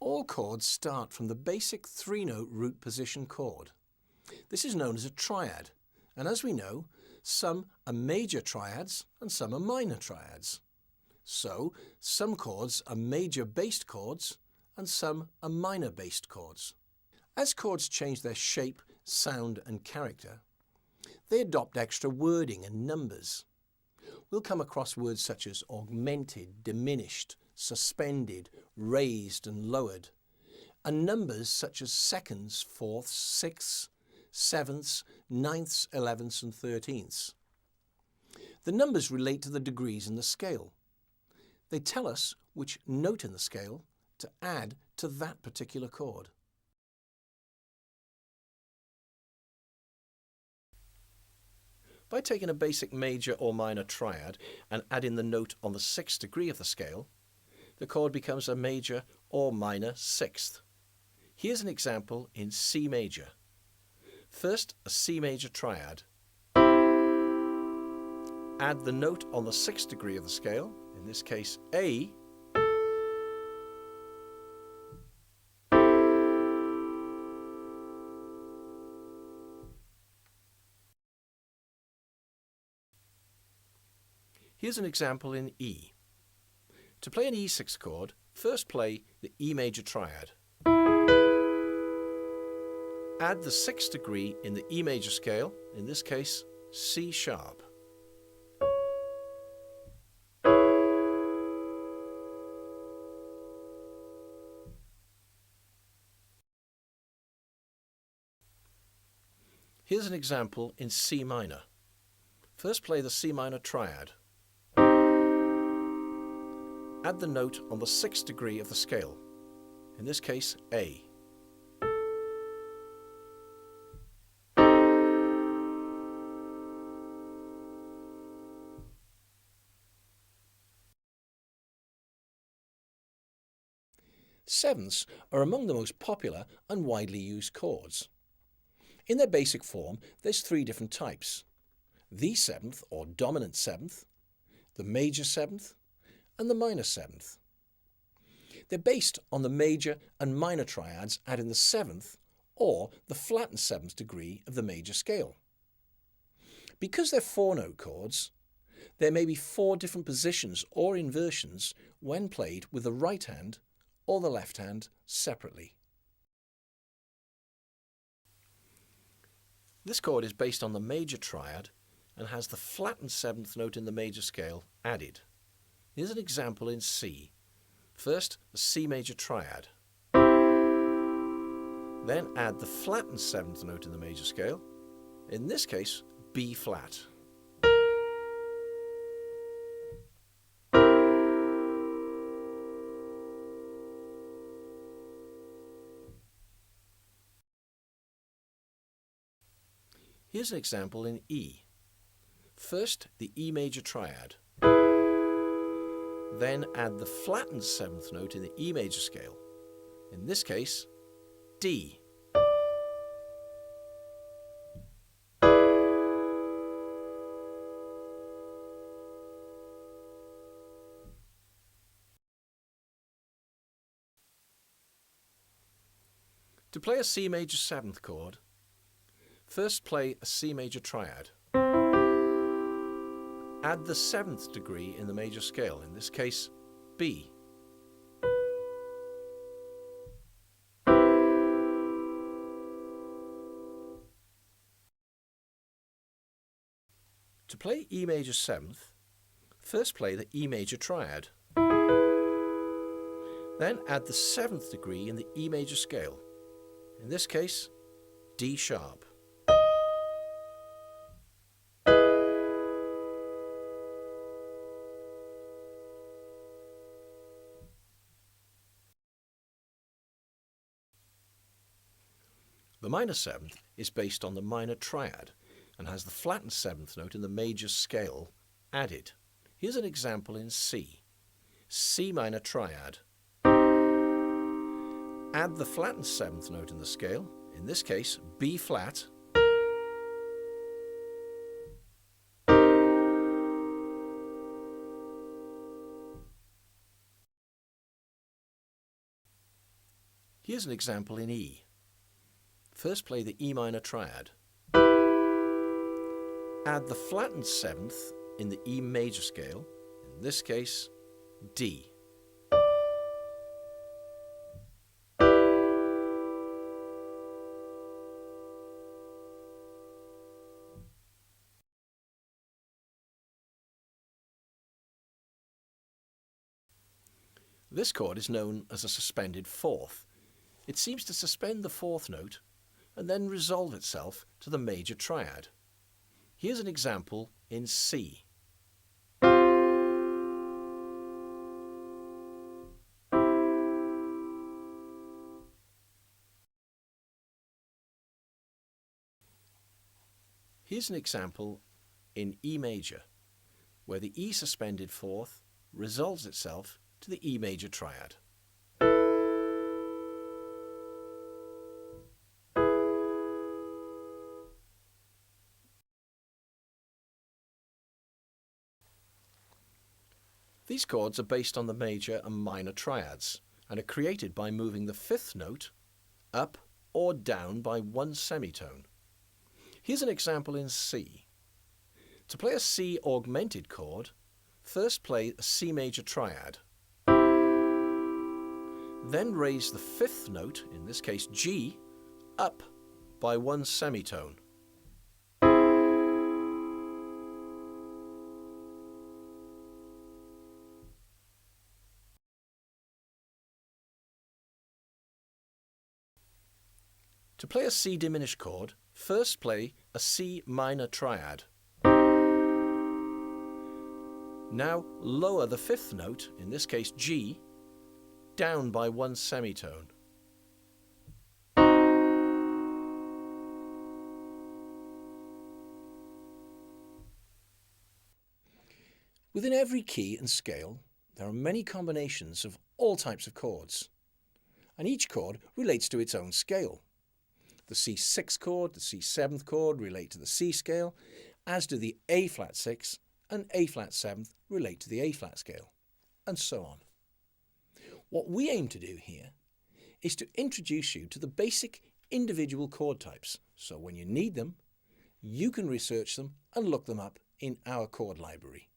All chords start from the basic three-note root position chord. This is known as a triad, and as we know, some are major triads and some are minor triads. So, some chords are major-based chords and some are minor-based chords. As chords change their shape, sound and character, they adopt extra wording and numbers. We'll come across words such as augmented, diminished, suspended, raised and lowered, and numbers such as seconds, fourths, sixths, sevenths, ninths, elevenths and thirteenths. The numbers relate to the degrees in the scale. They tell us which note in the scale to add to that particular chord. By taking a basic major or minor triad and adding the note on the sixth degree of the scale, the chord becomes a major or minor sixth. Here's an example in C major. First, a C major triad. Add the note on the sixth degree of the scale, in this case A, Here's an example in E. To play an E6 chord, first play the E major triad. Add the sixth degree in the E major scale, in this case C sharp. Here's an example in C minor. First play the C minor triad. Add the note on the sixth degree of the scale, in this case A. Sevenths are among the most popular and widely used chords. In their basic form, there's three different types: the seventh or dominant seventh, the major seventh, and the minor seventh. They're based on the major and minor triads adding the seventh or the flattened seventh degree of the major scale. Because they're four-note chords, there may be four different positions or inversions when played with the right hand or the left hand separately. This chord is based on the major triad and has the flattened seventh note in the major scale added. Here's an example in C. First, the C major triad. Then add the flattened seventh note in the major scale, in this case B flat. Here's an example in E. First, the E major triad. Then add the flattened seventh note in the E major scale, in this case D. To play a C major seventh chord, first play a C major triad. Add the seventh degree in the major scale, in this case B. To play E major seventh, first play the E major triad. Then add the seventh degree in the E major scale, in this case D sharp. The minor seventh is based on the minor triad and has the flattened seventh note in the major scale added. Here's an example in C. C minor triad. Add the flattened seventh note in the scale, in this case B flat. Here's an example in E. First play the E minor triad. Add the flattened seventh in the E major scale, in this case D. This chord is known as a suspended fourth. It seems to suspend the fourth note and then resolve itself to the major triad. Here's an example in C. Here's an example in E major, where the E suspended fourth resolves itself to the E major triad. These chords are based on the major and minor triads and are created by moving the fifth note up or down by one semitone. Here's an example in C. To play a C augmented chord, first play a C major triad. Then raise the fifth note, in this case G, up by one semitone. To play a C diminished chord, first play a C minor triad. Now lower the fifth note, in this case G, down by one semitone. Within every key and scale, there are many combinations of all types of chords, and each chord relates to its own scale. The C6 chord, the C7 chord relate to the C scale, as do the A flat 6 and A flat 7th relate to the A flat scale, and so on. What we aim to do here is to introduce you to the basic individual chord types, so when you need them, you can research them and look them up in our chord library.